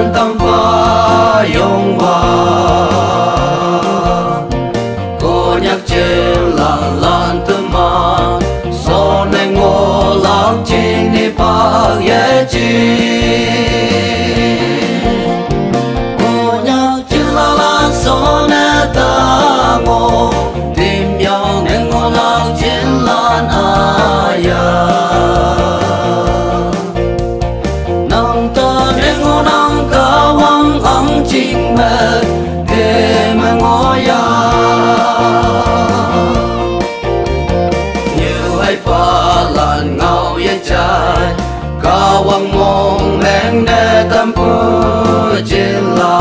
lan tâm pha yong hoa cô nhắc trên là lan tư mà so này ngô lạc trên đi bạc ye chi cô nhắc trên là lan so này ta ngô tìm nhau nên ngô lạc trên lan aya nang ta nên ngô nang cao vang ang chinh mê thế mà ngô ya lan ngao ye chai cao vang mong men để tâm pu trên la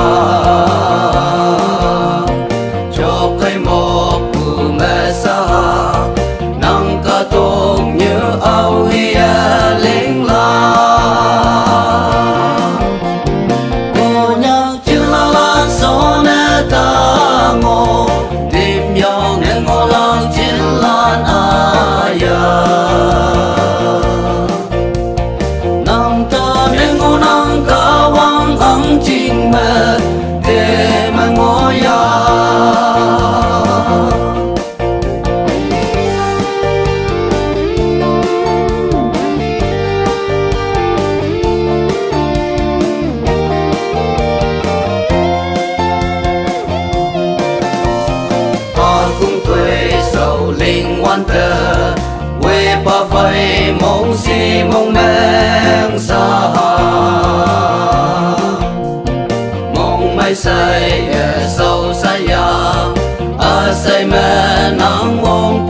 cho cây một pu mẹ sa nang ca tông như ao hiya linh la cô nhắc chữ la lan so nè ta ngô tìm nhau nên ngô lang trên lan aya chinh mê thế mà ngô ya ta cũng quê sầu linh ngoan tơ quê ba phây mong si mong men xa say sâu say ya say mẹ nắng mong